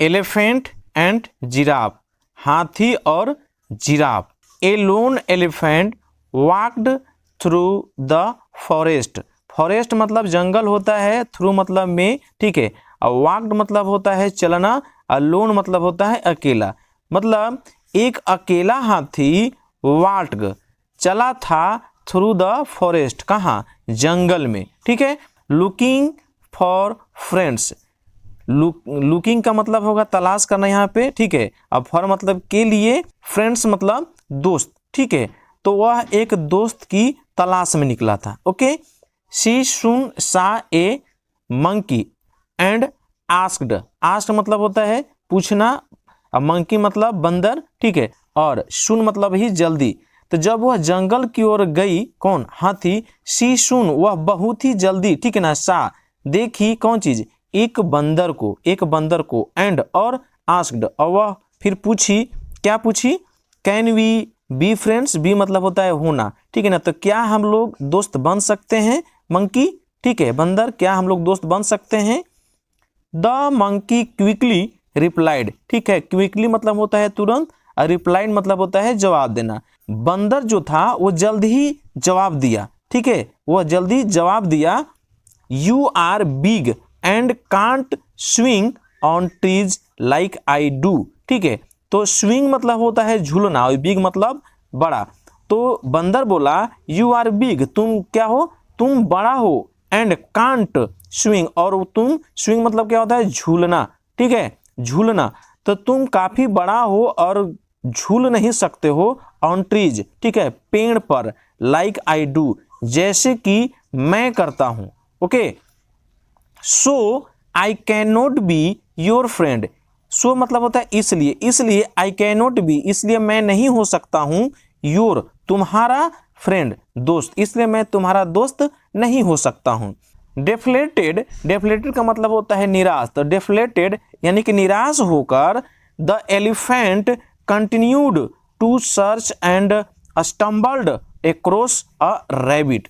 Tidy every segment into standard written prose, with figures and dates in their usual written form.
Elephant and giraffe, हाथी और giraffe. A loan elephant walked through the forest, forest मतलब जंगल होता है, थ्रू मतलब में, ठीक है, और वॉक्ड मतलब होता है चलना, और लोन मतलब होता है अकेला। मतलब एक अकेला हाथी वॉक्ड चला था थ्रू द फॉरेस्ट, कहाँ, जंगल में, ठीक है। लुकिंग फॉर फ्रेंड्स, लुकिंग का मतलब होगा तलाश करना यहाँ पे, ठीक है। अब फॉर मतलब के लिए, फ्रेंड्स मतलब दोस्त, ठीक है। तो वह एक दोस्त की तलाश में निकला था। ओके। शी सुन सा ए मंकी एंड आस्क्ड, आस्क्ड मतलब होता है पूछना, अब मंकी मतलब बंदर, ठीक है, और सुन मतलब ही जल्दी। तो जब वह जंगल की ओर गई, कौन, हाथी, शी सुन वह बहुत ही जल्दी, ठीक है ना, सा देखी कौन चीज, एक बंदर को, एक बंदर को, एंड और आस्क्ड और वह फिर पूछी, क्या पूछी, can we be friends, be मतलब होता है होना, ठीक है ना। तो क्या हम लोग दोस्त बन सकते हैं, मंकी, ठीक है, बंदर, क्या हम लोग दोस्त बन सकते हैं। द मंकी क्विकली रिप्लाइड, ठीक है, क्विकली मतलब होता है तुरंत, और रिप्लाइड मतलब होता है जवाब देना। बंदर जो था वो जल्द ही जवाब दिया, ठीक है, वह जल्दी जवाब दिया, you are big and can't swing on trees like I do, ठीक है। तो स्विंग मतलब होता है झूलना, और बिग मतलब बड़ा। तो बंदर बोला यू आर बिग, तुम क्या हो, तुम बड़ा हो, एंड कांट स्विंग, और तुम, स्विंग मतलब क्या होता है झूलना, ठीक है, झूलना। तो तुम काफी बड़ा हो और झूल नहीं सकते हो, ऑन ट्रीज, ठीक है, पेड़ पर, लाइक आई डू जैसे कि मैं करता हूं। Okay. So I can not be your friend, so मतलब होता है इसलिए, इसलिए आई कैन नॉट बी, इसलिए मैं नहीं हो सकता हूं, योर तुम्हारा, फ्रेंड दोस्त, इसलिए मैं तुम्हारा दोस्त नहीं हो सकता हूं। डेफ्लेटेड, डेफ्लेटेड का मतलब होता है निराश, तो डेफ्लेटेड यानी कि निराश होकर, the elephant continued to search and stumbled across a rabbit.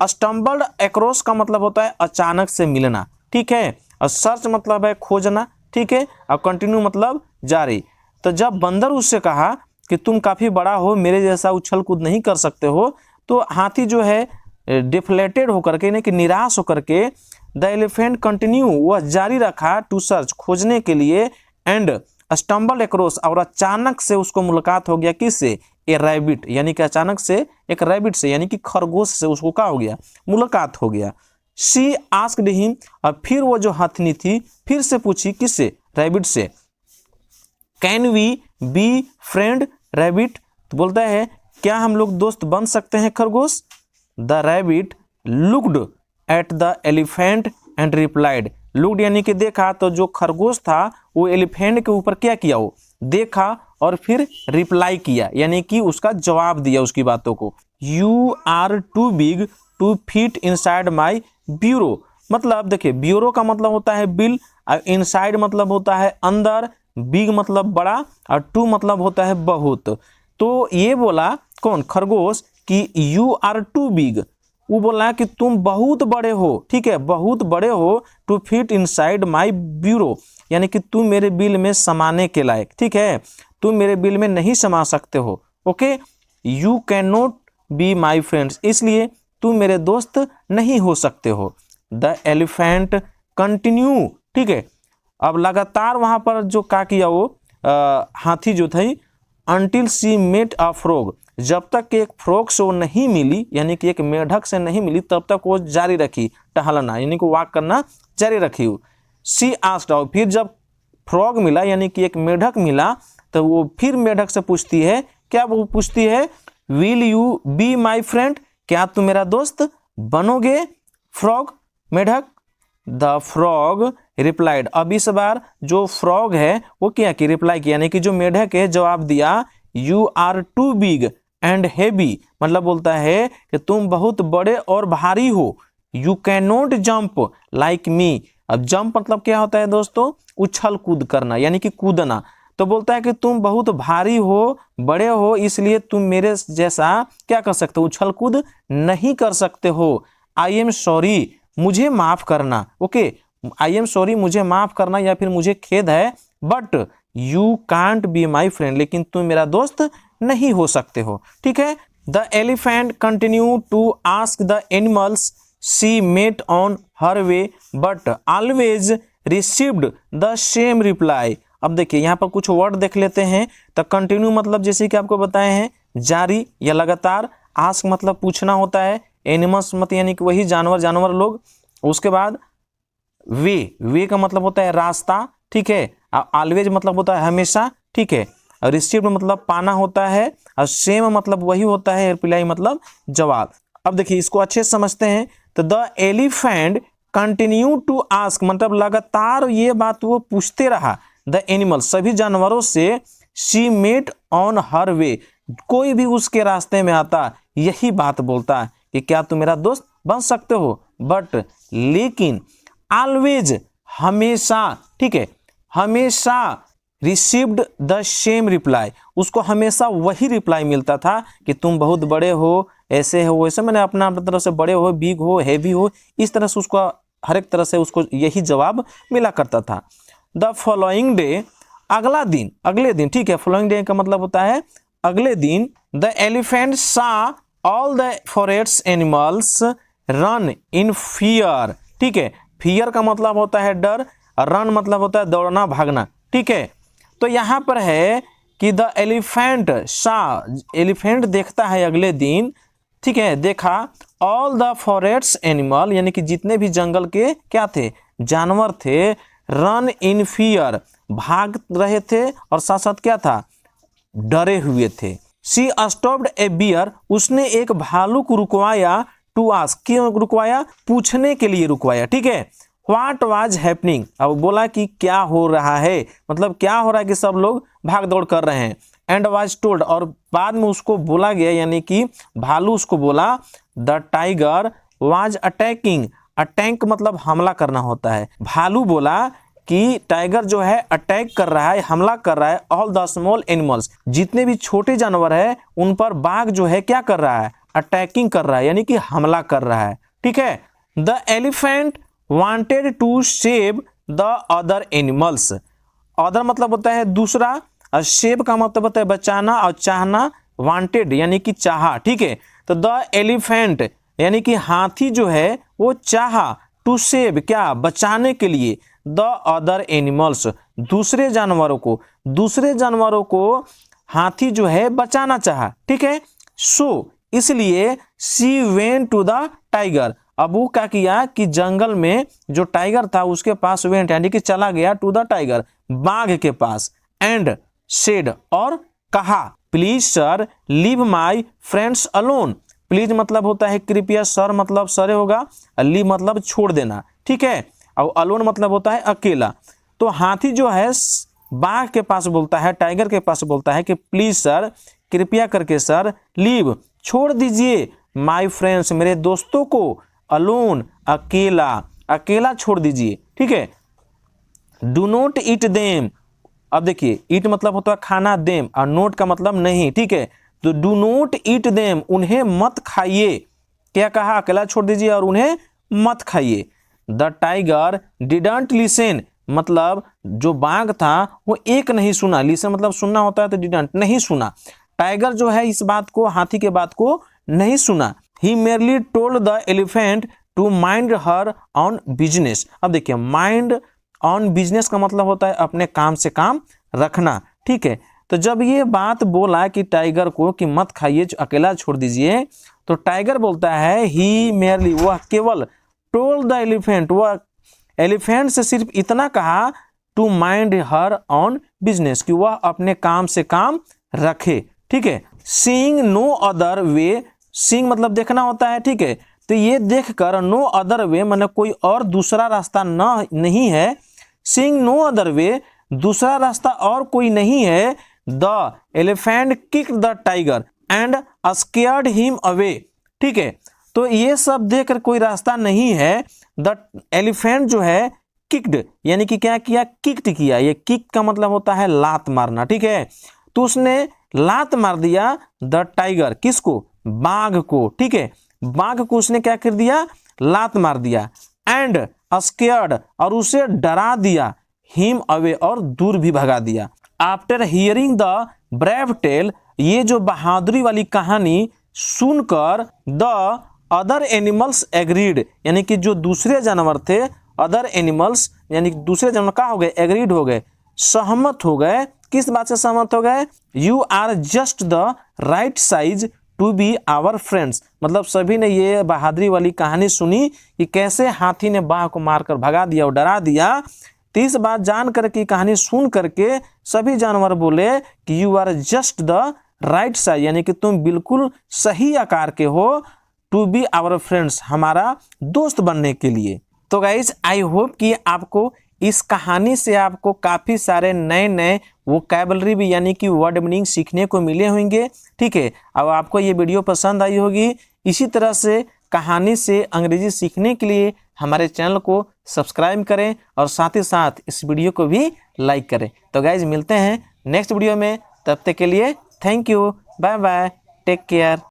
Stumbled across का मतलब होता है अचानक से मिलना, ठीक है, और सर्च मतलब है खोजना, ठीक है, और कंटिन्यू मतलब जारी। तो जब बंदर उससे कहा कि तुम काफी बड़ा हो, मेरे जैसा उछल कूद नहीं कर सकते हो, तो हाथी जो है डिफ्लेटेड होकर के, यानी कि निराश होकर के, द एलिफेंट कंटिन्यू वह जारी रखा, टू सर्च खोजने के लिए, एंड स्टम्बल अक्रॉस और अचानक से उसको मुलाकात हो गया किससे, ए रैबिट, यानी कि अचानक से एक रैबिट से, यानी कि खरगोश से उसको क्या हो गया, मुलाकात हो गया। शी आस्क्ड हिम, और फिर वो जो हथनी थी फिर से पूछी, किससे, रैबिट से, can we be friend rabbit, तो बोलता है क्या हम लोग दोस्त बन सकते हैं खरगोश। The rabbit looked at the elephant and replied, looked यानी कि देखा, तो जो खरगोश था वो एलिफेंट के ऊपर क्या किया, वो देखा और फिर रिप्लाई किया, यानी कि उसका जवाब दिया उसकी बातों को। You are too big to fit inside my burrow, मतलब देखिए ब्यूरो का मतलब होता है बिल, और इनसाइड मतलब होता है अंदर, बिग मतलब बड़ा, और टू मतलब होता है बहुत। तो ये बोला कौन, खरगोश, कि यू आर टू बिग, वो बोला कि तुम बहुत बड़े हो, ठीक है, बहुत बड़े हो, to fit inside my burrow, यानी कि तुम मेरे बिल में समाने के लायक, ठीक है, तुम मेरे बिल में नहीं समा सकते हो। Okay. You can not be my friends, इसलिए तुम मेरे दोस्त नहीं हो सकते हो। द एलिफेंट कंटिन्यू, ठीक है, अब लगातार वहां पर जो क्या किया वो हाथी जो थी, until she met a frog, जब तक एक फ्रॉग से वो नहीं मिली, यानी कि एक मेढक से नहीं मिली, तब तक वो जारी रखी टहलना, यानी कि वॉक करना जारी रखी। सी आस्क्ड, फिर जब फ्रॉग मिला यानी कि एक मेढक मिला, तो वो फिर मेढक से पूछती है, क्या वो पूछती है, will you be my friend, क्या तुम मेरा दोस्त बनोगे फ्रॉग, मेढक। द फ्रॉग रिप्लाइड, अब इस बार जो फ्रॉग है वो क्या की रिप्लाई किया, यानी कि जो मेढक है जवाब दिया, you are too big and heavy, मतलब बोलता है कि तुम बहुत बड़े और भारी हो। You can not jump like me, अब जंप मतलब क्या होता है दोस्तों, उछल कूद करना, यानी कि कूदना। तो बोलता है कि तुम बहुत भारी हो, बड़े हो, इसलिए तुम मेरे जैसा क्या कर सकते हो, उछल कूद नहीं कर सकते हो। आई एम सॉरी, मुझे माफ करना। ओके, आई एम सॉरी, मुझे माफ करना, या फिर मुझे खेद है, but you can't be my friend, लेकिन तुम मेरा दोस्त नहीं हो सकते हो। ठीक है। The elephant continue to ask the animals she met on her way but always received the same reply. अब देखिए यहाँ पर कुछ वर्ड देख लेते हैं। तो कंटिन्यू मतलब जैसे कि आपको बताए हैं जारी या लगातार, आस्क मतलब पूछना होता है, एनिमल्स मत यानी कि वही जानवर लोग। उसके बाद वे का मतलब होता है रास्ता। ठीक है। ऑलवेज मतलब होता है हमेशा। ठीक है। और रिसीव्ड मतलब पाना होता है, और सेम मतलब वही होता है, रिप्लाई मतलब जवाब। अब देखिए इसको अच्छे से समझते हैं। तो the elephant continue to ask मतलब लगातार ये बात वो पूछते रहा, द एनिमल सभी जानवरों से, शी मेट ऑन हर वे कोई भी उसके रास्ते में आता यही बात बोलता कि क्या तुम मेरा दोस्त बन सकते हो, बट लेकिन ऑलवेज हमेशा। ठीक है। हमेशा रिसीव्ड द सेम रिप्लाई, उसको हमेशा वही रिप्लाई मिलता था कि तुम बहुत बड़े हो, ऐसे हो वैसे, मैंने अपना तरफ से बड़े हो, बिग हो, हैवी हो, इस तरह से उसको हर एक तरह से उसको यही जवाब मिला करता था। द फॉलोइंग डे अगला दिन, अगले दिन। ठीक है। फॉलोइंग डे का मतलब होता है अगले दिन। द एलिफेंट सा all the forest animals run in fear. ठीक है। फियर का मतलब होता है डर, रन मतलब होता है दौड़ना भागना। ठीक है। तो यहाँ पर है कि द एलिफेंट सा, एलिफेंट देखता है अगले दिन। ठीक है। देखा ऑल द फॉरेस्ट एनिमल यानी कि जितने भी जंगल के क्या थे, जानवर थे, रन इन फियर भाग रहे थे, और साथ साथ क्या था, डरे हुए थे। शी स्टॉप्ड ए बियर उसने एक भालू को रुकवाया, टू आस्क क्यों रुकवाया, पूछने के लिए रुकवाया। ठीक है। व्हाट वाज हैपनिंग अब बोला कि क्या हो रहा है, मतलब क्या हो रहा है कि सब लोग भाग दौड़ कर रहे हैं। एंड वाज टोल्ड और बाद में उसको बोला गया यानी कि भालू उसको बोला, the tiger was attacking. Attack मतलब हमला करना होता है। भालू बोला कि टाइगर जो है अटैक कर रहा है, हमला कर रहा है, ऑल द स्मॉल एनिमल्स जितने भी छोटे जानवर है उन पर बाघ जो है क्या कर रहा है, अटैकिंग कर रहा है यानी कि हमला कर रहा है। ठीक है। The elephant wanted to save the other animals. Other मतलब होता है दूसरा, और सेव का मतलब होता है बचाना, और चाहना, वांटेड यानी कि चाहा। ठीक है। तो द एलिफेंट यानी कि हाथी जो है वो चाहा, टू सेव क्या, बचाने के लिए, द अदर एनिमल्स दूसरे जानवरों को हाथी जो है बचाना चाहा। ठीक है। सो इसलिए she went to the tiger अब वो क्या किया कि जंगल में जो टाइगर था उसके पास वेंट यानी कि चला गया, टू द टाइगर बाघ के पास, एंड सेड और कहा, please sir leave my friends alone. Please मतलब होता है कृपया, सर मतलब सरे होगा, लीव मतलब छोड़ देना। ठीक है। और अलोन मतलब होता है अकेला। तो हाथी जो है बाघ के पास बोलता है, टाइगर के पास बोलता है कि प्लीज सर कृपया करके सर, लीव छोड़ दीजिए, माई फ्रेंड्स मेरे दोस्तों को, अलोन अकेला छोड़ दीजिए। ठीक है। डू नॉट ईट देम अब देखिए ईट मतलब होता है खाना, देम और नोट का मतलब नहीं। ठीक है। तो डू नॉट ईट देम उन्हें मत खाइए। क्या कहा, अकेला छोड़ दीजिए और उन्हें मत खाइए। द टाइगर डिडंट लिसन मतलब जो बाघ था वो एक नहीं सुना, लिसन मतलब सुनना होता है, तो डिडंट नहीं सुना। टाइगर जो है इस बात को, हाथी के बात को नहीं सुना। He merely told the elephant to mind her on business. अब देखिए माइंड ऑन बिजनेस का मतलब होता है अपने काम से काम रखना। ठीक है। तो जब ये बात बोला कि टाइगर को कि मत खाइए, अकेला छोड़ दीजिए, तो टाइगर बोलता है ही मेरली वह केवल, टोल्ड द एलिफेंट वह एलिफेंट से सिर्फ इतना कहा, to mind her on business कि वह अपने काम से काम रखे। ठीक है। Seeing no other way, seeing मतलब देखना होता है। ठीक है। तो ये देखकर नो अदर वे माने कोई और दूसरा रास्ता नहीं है। सीइंग नो अदर वे दूसरा रास्ता और कोई नहीं है। The elephant kicked the tiger and scared him away. ठीक है। तो ये सब देखकर कोई रास्ता नहीं है, द एलिफेंट जो है किक्ड यानी कि क्या किया, किक्ड किया। ये किक का मतलब होता है लात मारना। ठीक है। तो उसने लात मार दिया द टाइगर, किसको, बाघ को। ठीक है। बाघ को उसने क्या कर दिया, लात मार दिया। एंड स्केयर्ड और उसे डरा दिया, हिम अवे और दूर भी भगा दिया। After hearing the brave tale, ये जो बहादुरी वाली कहानी सुनकर द अदर एनिमल्स एग्रीड, यानी कि जो दूसरे जानवर थे, अदर एनिमल्स यानी दूसरे जानवर क्या हो गए, एग्रीड हो गए, सहमत हो गए। किस बात से सहमत हो गए, you are just the right size to be our friends, मतलब सभी ने ये बहादुरी वाली कहानी सुनी कि कैसे हाथी ने बाघ को मारकर भगा दिया और डरा दिया। तो इस बात जान करके, कहानी सुन करके सभी जानवर बोले कि you are just the right size, यानी कि तुम बिल्कुल सही आकार के हो, टू बी आवर फ्रेंड्स, हमारा दोस्त बनने के लिए। तो गाइज आई होप कि आपको इस कहानी से आपको काफ़ी सारे नए नए वोकैबुलरी भी यानी कि वर्ड मीनिंग सीखने को मिले होंगे। ठीक है, अब आपको ये वीडियो पसंद आई होगी। इसी तरह से कहानी से अंग्रेजी सीखने के लिए हमारे चैनल को सब्सक्राइब करें और साथ ही साथ इस वीडियो को भी लाइक करें। तो गाइज मिलते हैं नेक्स्ट वीडियो में, तब तक के लिए thank you, bye bye, take care.